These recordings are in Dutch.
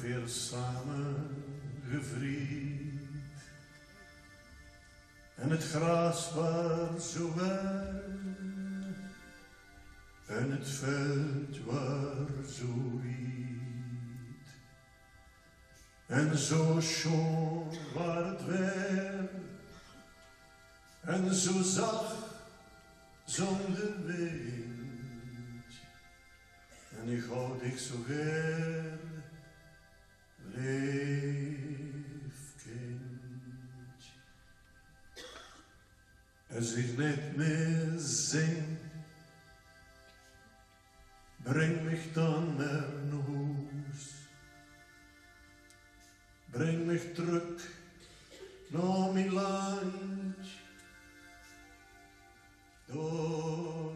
weer samen gevriend. En het gras was zo warm, en het veld was zo wit. En zo schoon was het weer, en zo zacht zonder wind. En ik hou dich zo gern, lief kind. Als ik niet meer zing, breng mich dan naar huis. Breng mich terug naar mijn land. Daar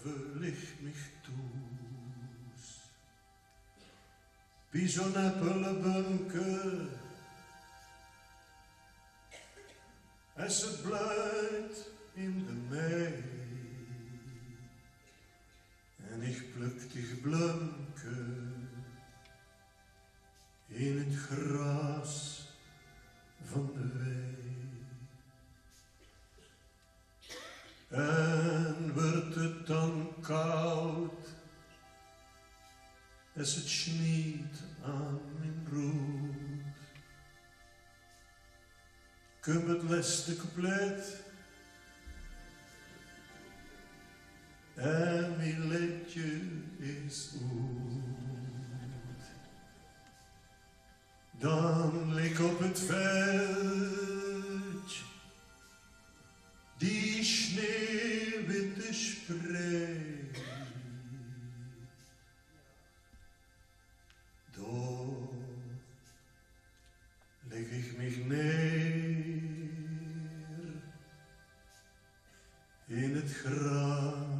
verlicht mich thuis. Wie zo'n appelbunker, als het blijft in de mei. En ik pluk die blanken in het gras van de wei. En wordt het dan koud, als het sneeuwt aan mijn brood. Komt het laatste couplet en mijn liedje is uit. Dan lig op het veld die sneeuwwitte sprei. Daar leg ik mich neer in het graf